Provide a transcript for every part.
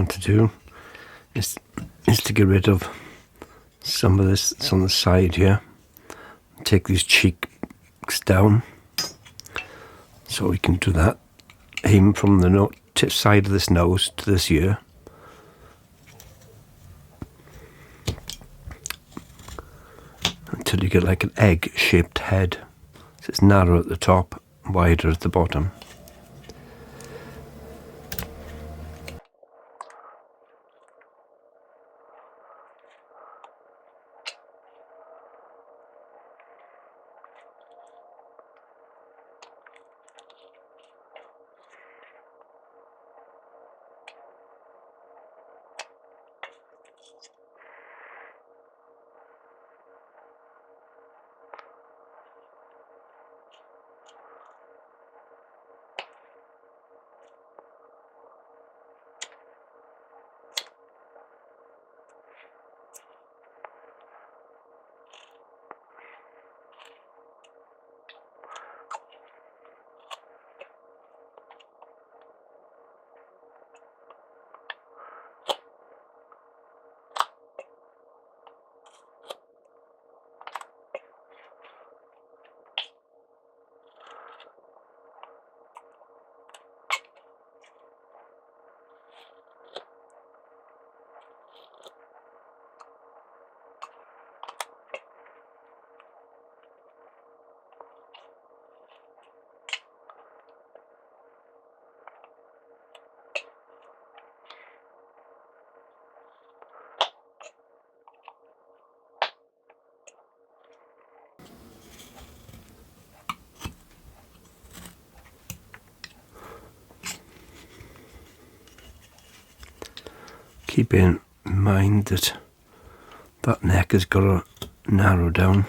want to do is to get rid of some of this that's on the side here. Take these cheeks down, so we can do that. Aim from the side of this nose to this ear. Until you get like an egg-shaped head. So it's narrow at the top, wider at the bottom. Keep in mind that that neck has got to narrow down.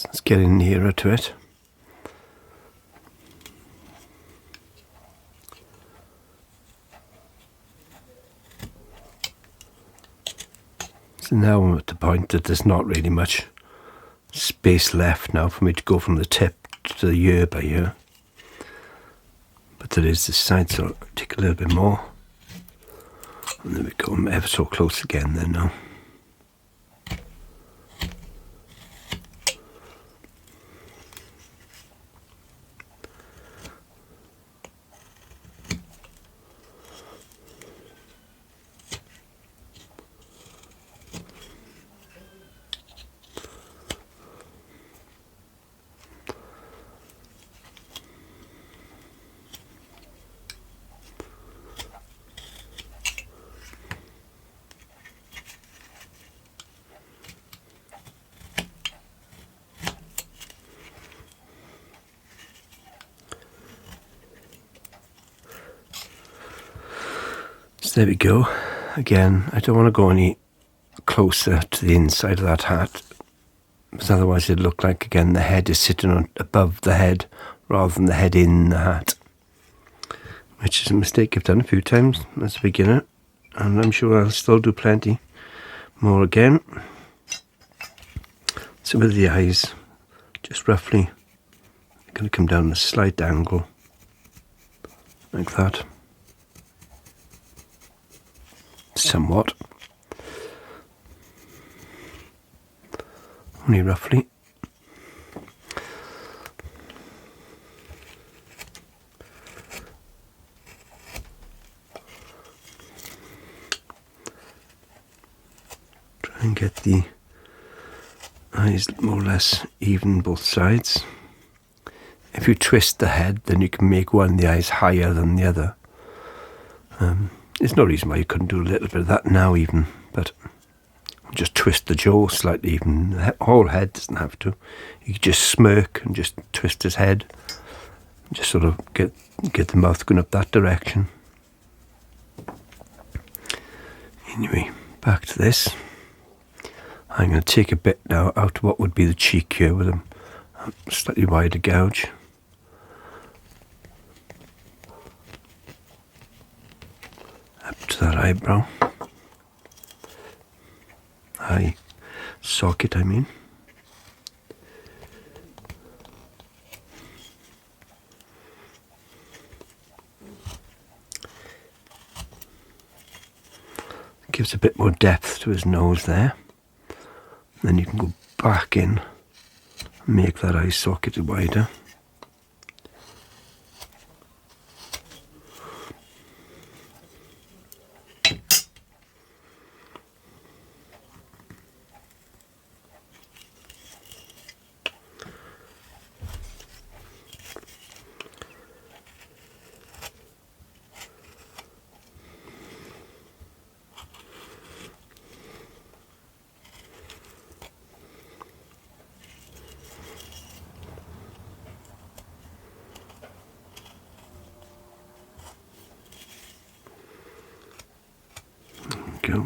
Let's get in nearer to it. So now I'm at the point that there's not really much space left now for me to go from the tip to the ear by ear. But there is this side, so I'll take a little bit more. And then we come ever so close again then now. So there we go. Again, I don't want to go any closer to the inside of that hat, because otherwise it'd look like, again, the head is sitting on above the head rather than the head in the hat, which is a mistake I've done a few times as a beginner, and I'm sure I'll still do plenty more again. So with the eyes, just roughly, I'm going to come down a slight angle like that. Somewhat, only roughly. Try and get the eyes more or less even both sides. If you twist the head, then you can make one of the eyes higher than the other. There's no reason why you couldn't do a little bit of that now even, but just twist the jaw slightly even. The whole head doesn't have to. You can just smirk and just twist his head. Just sort of get the mouth going up that direction. Anyway, back to this. I'm going to take a bit now out of what would be the cheek here with a slightly wider gouge. Up to that eyebrow. Eye socket, I mean. Gives a bit more depth to his nose there. Then you can go back in and make that eye socket wider. Go.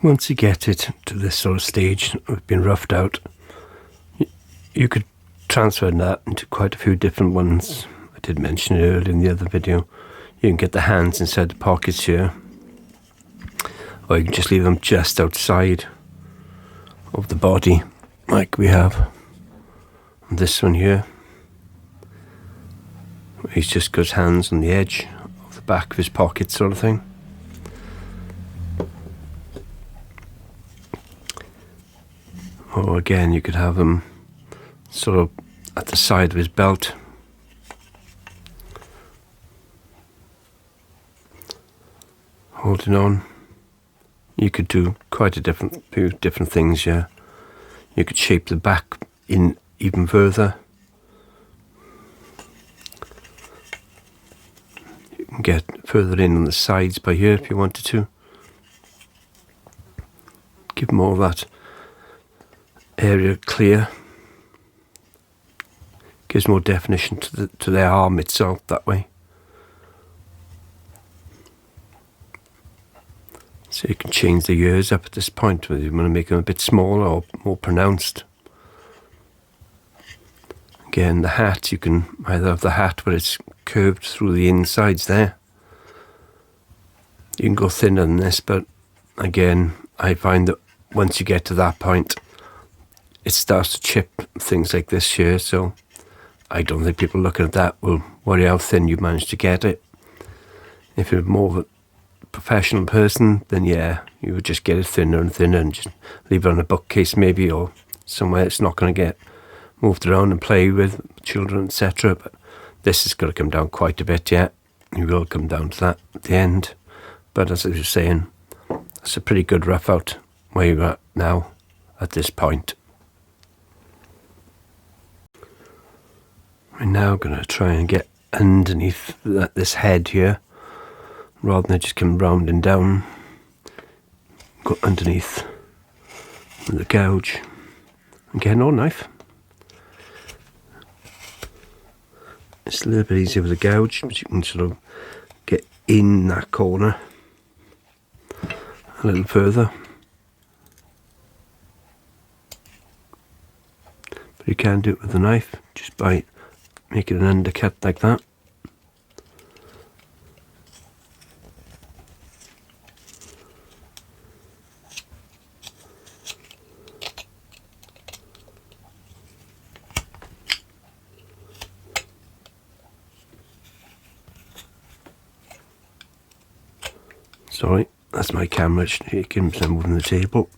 Once you get it to this sort of stage, it's been roughed out, you could transfer that into quite a few different ones. I did mention it earlier in the other video. You can get the hands inside the pockets here, or you can just leave them just outside of the body, like we have on this one here. He's just got his hands on the edge of the back of his pocket, sort of thing. Or again, you could have him sort of at the side of his belt. Holding on. You could do quite a few different things here. You could shape the back in even further. You can get further in on the sides by here if you wanted to. Give more of that area clear. Gives more definition to their arm itself that way. So you can change the ears up at this point, whether you want to make them a bit smaller or more pronounced. Again, the hat, you can either have the hat where it's curved through the insides there. You can go thinner than this, but again, I find that once you get to that point, it starts to chip things like this here, so I don't think people looking at that will worry how thin you managed to get it. If you're more of a professional person, then yeah, you would just get it thinner and thinner and just leave it on a bookcase maybe, or somewhere it's not going to get moved around and play with children, etc. But this is going to come down quite a bit yet. You will come down to that at the end. But as I was saying, it's a pretty good rough out where you're at now at this point. We're now going to try and get underneath this head here, rather than just come round and down. Go underneath with the gouge. Again, no knife. It's a little bit easier with a gouge, but you can sort of get in that corner a little further. But you can do it with a knife, just by making an undercut like that. Sorry, that's my camera shaking because I'm moving the table.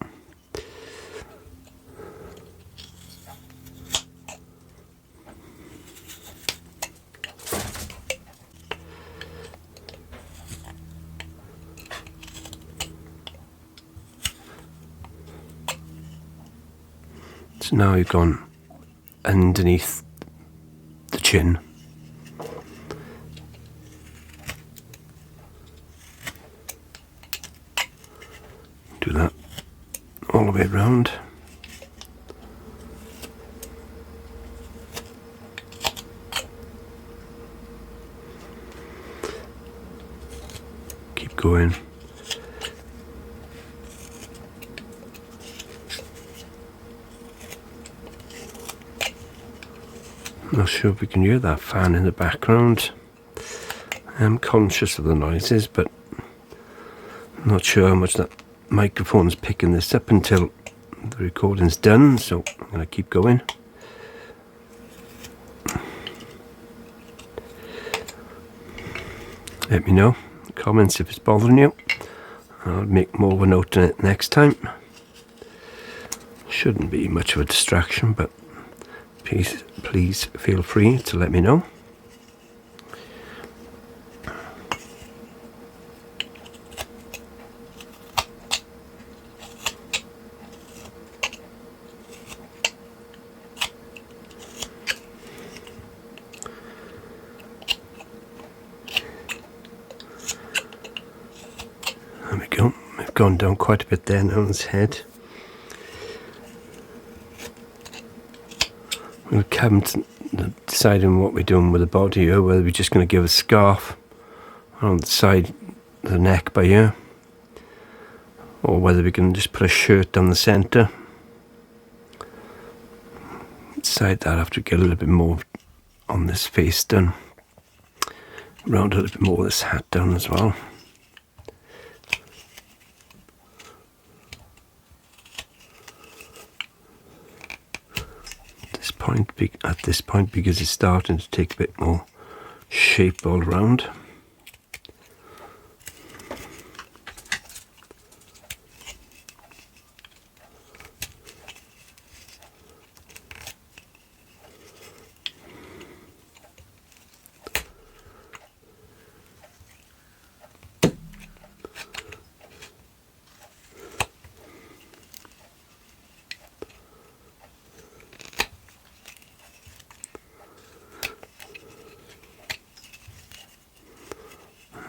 So now you've gone underneath the chin. do that all the way around. Keep going. Not sure if we can hear that fan in the background. I'm conscious of the noises, but not sure how much that microphone's picking this up until the recording's done, so I'm going to keep going. Let me know in the comments if it's bothering you. I'll make more of a note on it next time. Shouldn't be much of a distraction, but please feel free to let me know. There we go. We've gone down quite a bit there now on his head. We'll come to deciding what we're doing with the body here, whether we're just going to give a scarf on the side of the neck by here, or whether we can just put a shirt down the centre. Decide that after we get a little bit more on this face done. Round a little bit more of this hat down as well. At this point, because it's starting to take a bit more shape all around.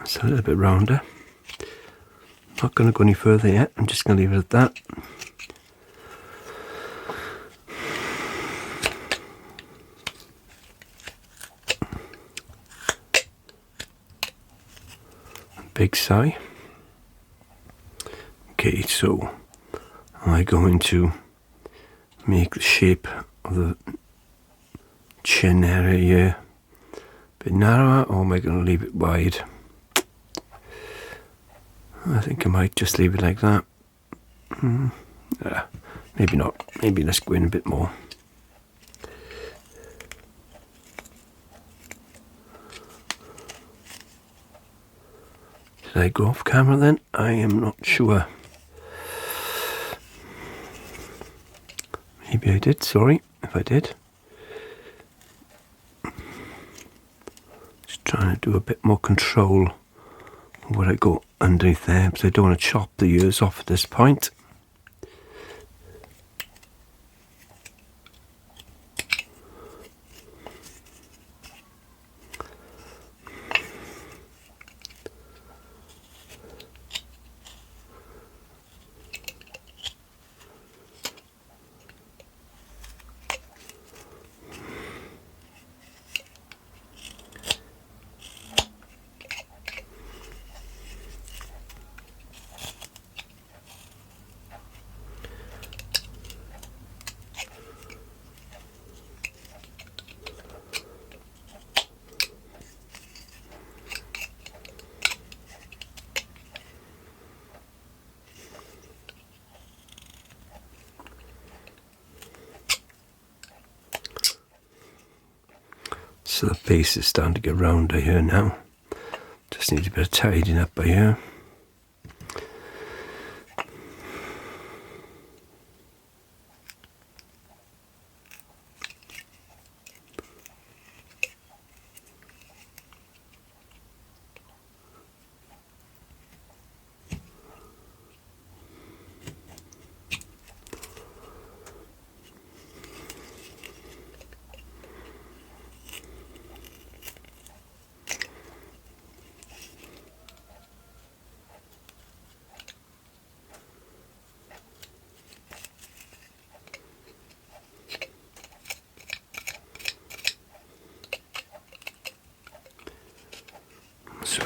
It's a little bit rounder. Not going to go any further yet. I'm just going to leave it at that. Big sigh. Okay, so I'm going to make the shape of the chin area here a bit narrower, or am I going to leave it wide? I think I might just leave it like that. Maybe not. Maybe let's go in a bit more. Did I go off camera then? I am not sure. Maybe I did, sorry if I did. Just trying to do a bit more control where I go underneath there, because I don't want to chop the ears off at this point. So the face is starting to get rounder here now. Just needs a bit of tidying up by here.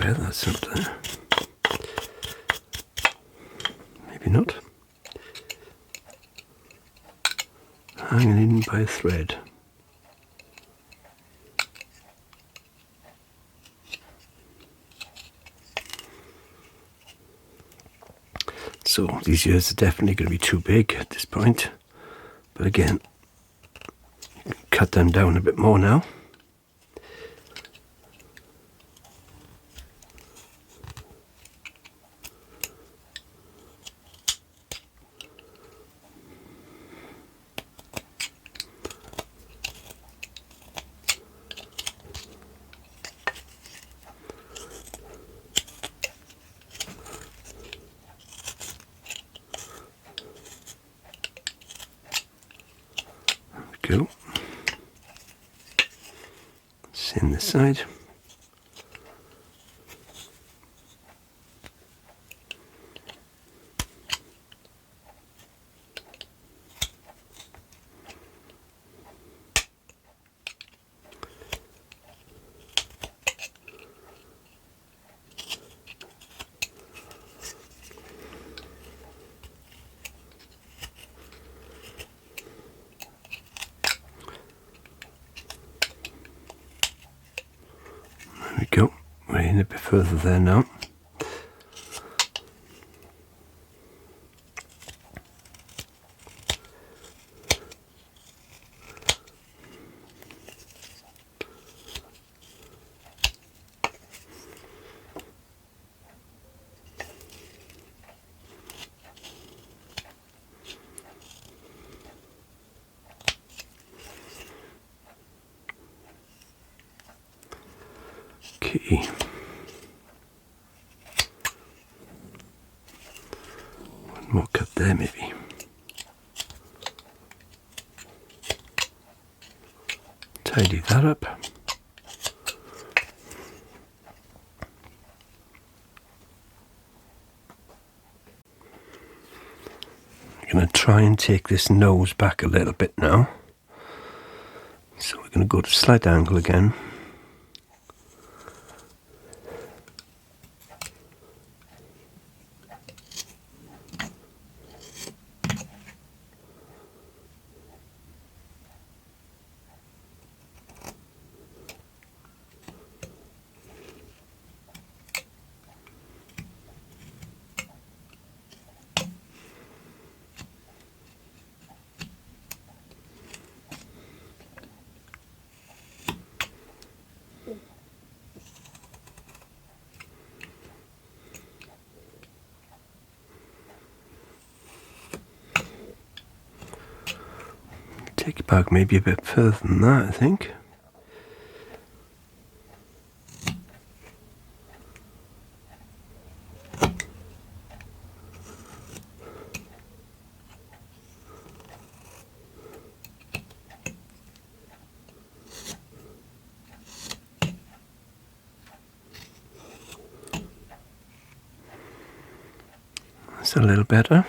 Okay, that's up there. Maybe not. Hanging in by a thread. So these ears are definitely going to be too big at this point. But again, you can cut them down a bit more now. Go. Same this side. There we go. We're in a bit further there now. Okay. One more cut there maybe. Tidy that up. I'm going to try and take this nose back a little bit now. So we're going to go to slight angle again. Take it back maybe a bit further than that, I think. That's a little better.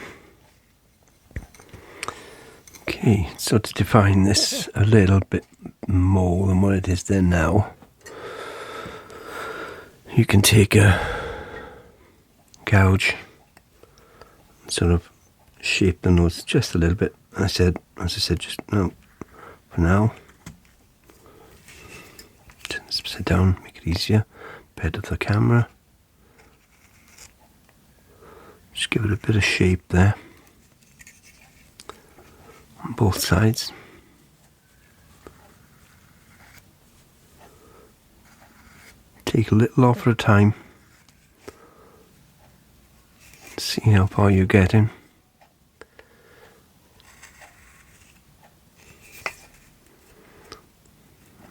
Okay, so to define this a little bit more than what it is there now, you can take a gouge and sort of shape the nose just a little bit. As I said, just no, for now. Turn this upside down, make it easier. Better for the camera. Just give it a bit of shape there. On both sides. Take a little off at a time. See how far you're getting.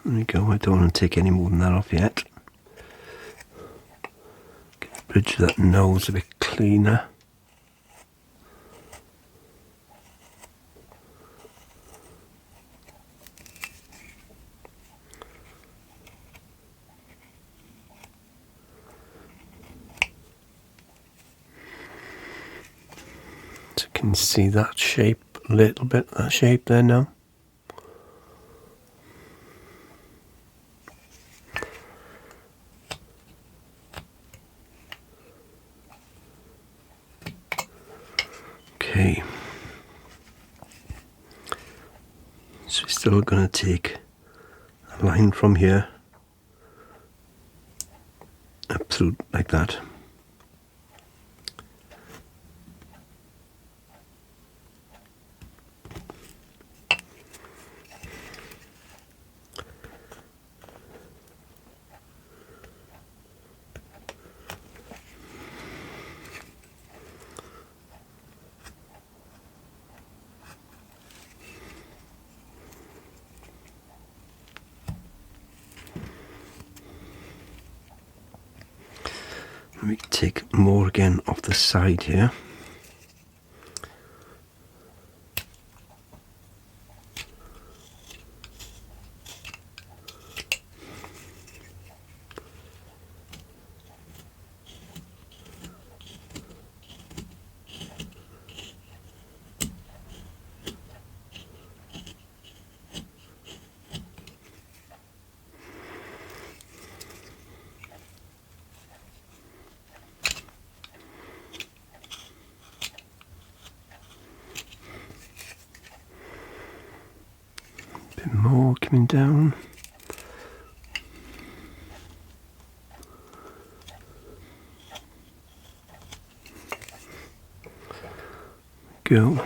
There we go, I don't want to take any more than that off yet. Bridge that nose a bit cleaner. So can you see that shape a little bit, that shape there now? Okay. So we're still going to take a line from here up through like that. We can take more again off the side here. Bit more coming down. Go.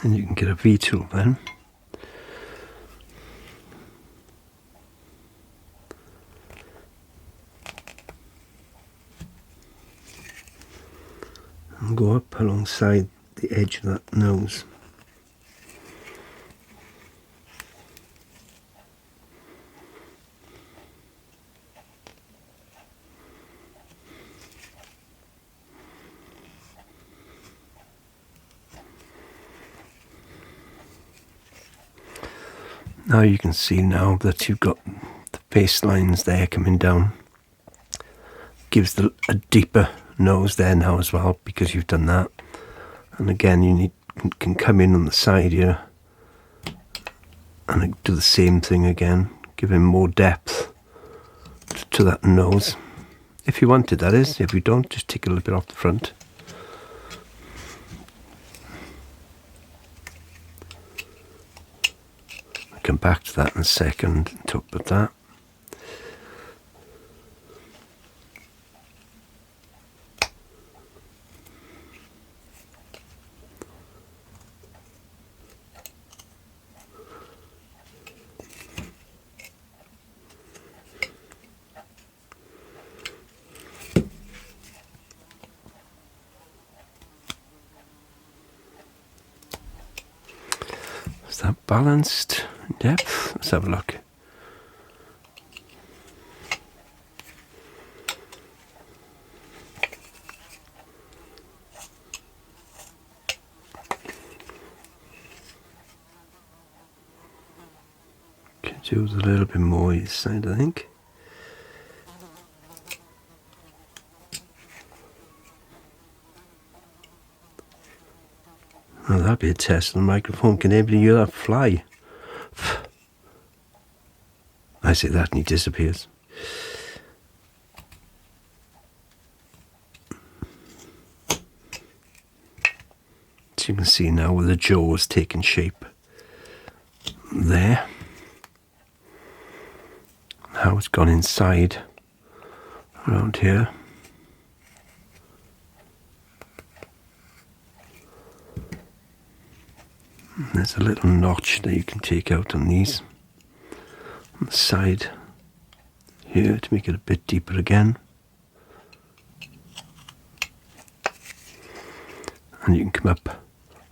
And you can get a V-tool then. And go up alongside the edge of that nose. Now you can see now that you've got the face lines there coming down. Gives a deeper nose there now as well because you've done that. And again, you can come in on the side here and do the same thing again, giving more depth to that nose. If you wanted, that is. If you don't, just take a little bit off the front. I'll come back to that in a second and talk about that. Is that balanced in depth? Let's have a look. Could do with a little bit more each side, I think. Oh, that'd be a test on the microphone. Can anybody hear that fly? I say that and he disappears. So you can see now where the jaw is taking shape. There. How it's gone inside around here. There's a little notch that you can take out on these, on the side here to make it a bit deeper again. And you can come up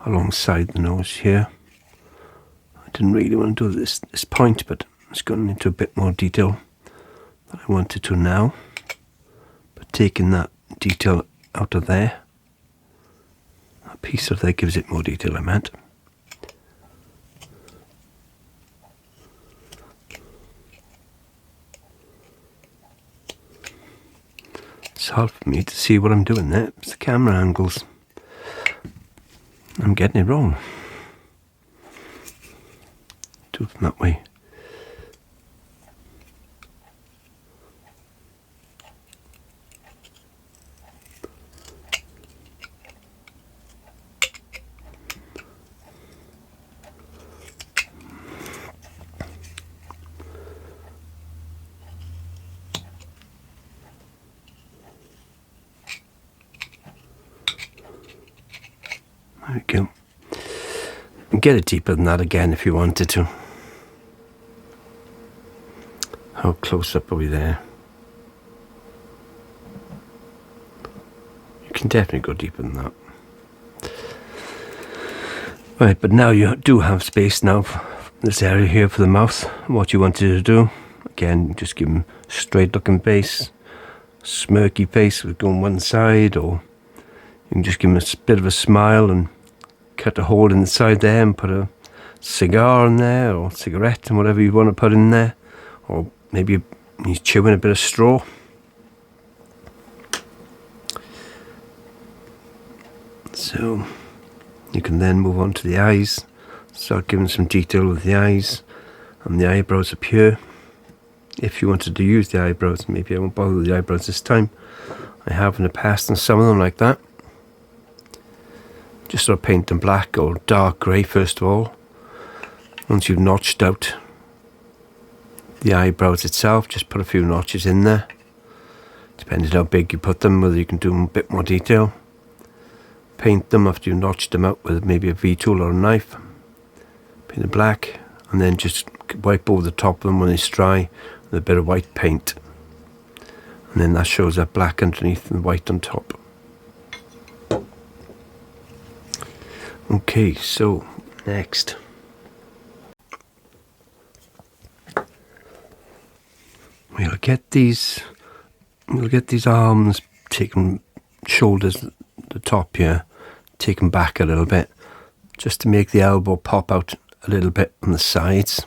alongside the nose here. I didn't really want to do this point, but it's gone into a bit more detail than I wanted to now. But taking that detail out of there, that piece of there gives it more detail, I meant. It's hard for me to see what I'm doing there. It's the camera angles. I'm getting it wrong. Do it that way. There we go. And get it deeper than that again if you wanted to. How close up are we there? You can definitely go deeper than that. Right, but now you do have space now for this area here for the mouth. What you wanted to do, again, just give him straight looking face, smirky face with going one side, or you can just give him a bit of a smile and cut a hole in the side there and put a cigar in there, or cigarette and whatever you want to put in there, or maybe he's chewing a bit of straw. So you can then move on to the eyes, start giving some detail with the eyes and the eyebrows up here. If you wanted to use the eyebrows, maybe I won't bother with the eyebrows this time. I have in the past and some of them like that. Just sort of paint them black or dark grey first of all. Once you've notched out the eyebrows itself, just put a few notches in there. Depending how big you put them, whether you can do a bit more detail. Paint them after you've notched them out with maybe a V-tool or a knife. Paint it black, and then just wipe over the top of them when it's dry with a bit of white paint. And then that shows that black underneath and white on top. Okay, so next. We'll get these arms taken, shoulders, the top here, taken back a little bit, just to make the elbow pop out a little bit on the sides.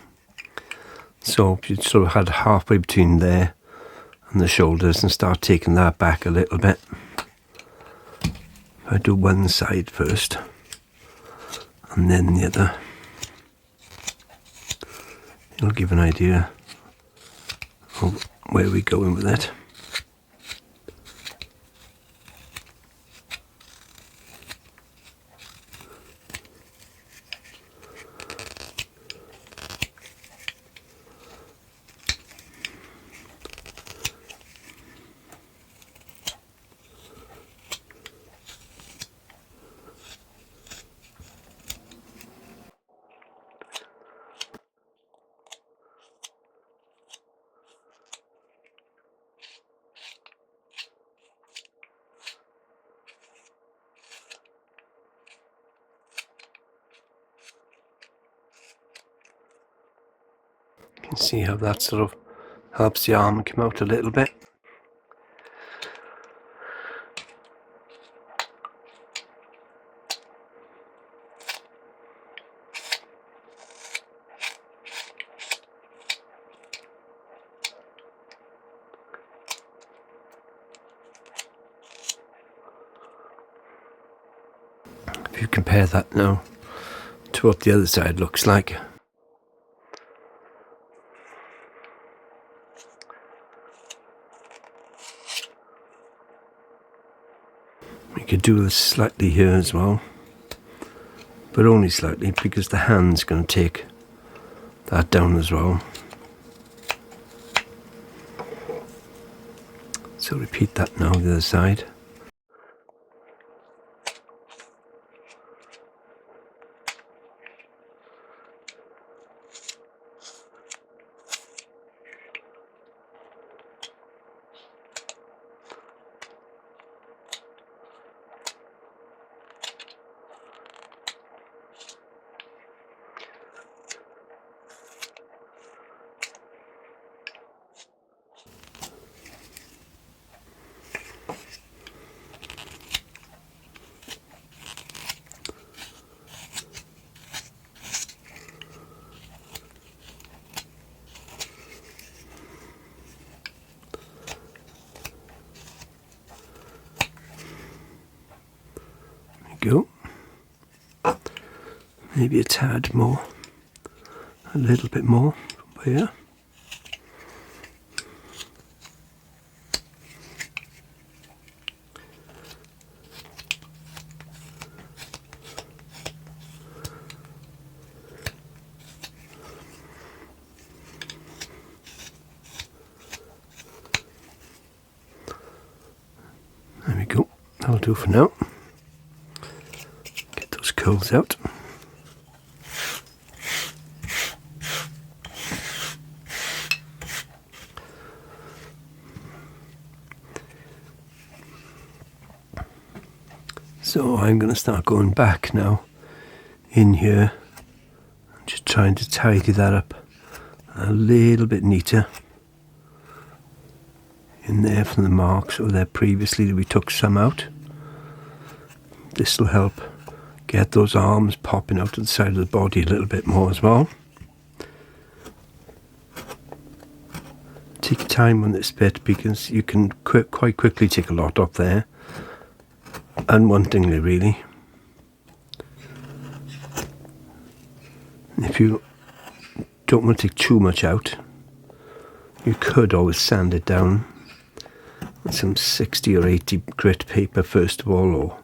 So if you sort of had halfway between there and the shoulders and start taking that back a little bit. I do one side first and then the other. It'll give an idea of where we're going with it. You can see how that sort of helps the arm come out a little bit. If you compare that now to what the other side looks like. We could do this slightly here as well, but only slightly because the hand's going to take that down as well. So repeat that now on the other side. Go. Maybe a tad more a little bit more from here. There we go, that'll do for now. Get those curls out. So I'm going to start going back now in here, just trying to tidy that up a little bit neater in there from the marks or there previously that we took some out. This will help get those arms popping out to the side of the body a little bit more as well. Take your time on this bit because you can quite quickly take a lot off there, unwantingly really. And if you don't want to take too much out, you could always sand it down with some 60 or 80 grit paper first of all,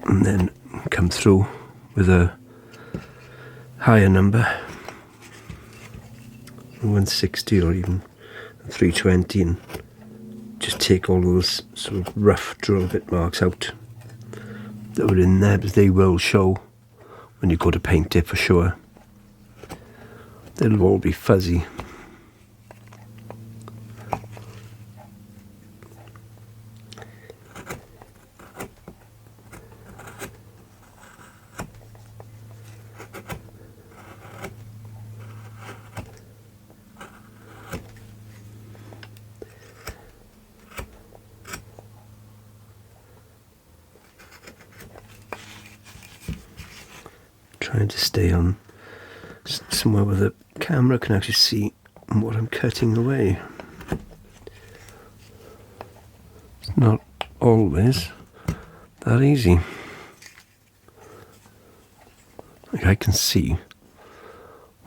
and then come through with a higher number, 160 or even 320, and just take all those sort of rough drill bit marks out that were in there, because they will show when you go to paint it for sure. They'll all be fuzzy. Trying to stay on somewhere where the camera can actually see what I'm cutting away. It's not always that easy. Like I can see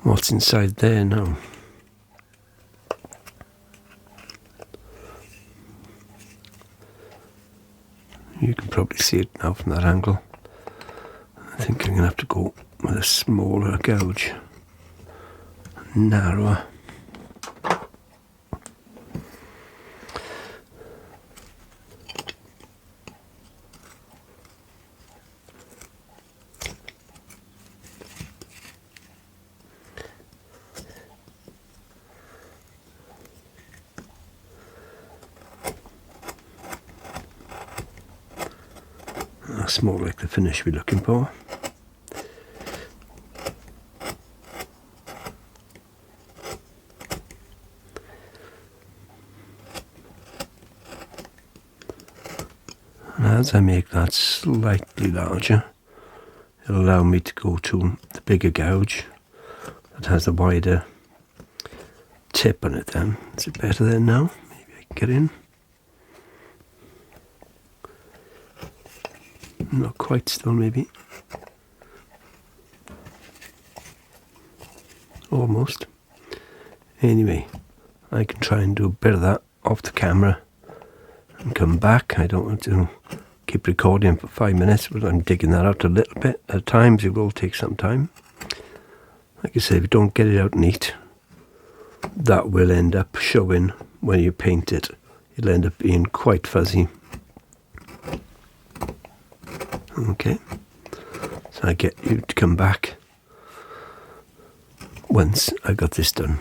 what's inside there now. You can probably see it now from that angle. I think I'm going to have to go with a smaller gouge, narrower. That's more like the finish we're looking for. And as I make that slightly larger, it'll allow me to go to the bigger gouge that has the wider tip on it then. Is it better there now? Maybe I can get in. Not quite still, maybe. Almost. Anyway, I can try and do a bit of that off the camera and come back. I don't want to keep recording for 5 minutes, but I'm digging that out a little bit. At times it will take some time. Like I say, if you don't get it out neat, that will end up showing when you paint it. It'll end up being quite fuzzy. Okay, so I get you to come back once I got this done.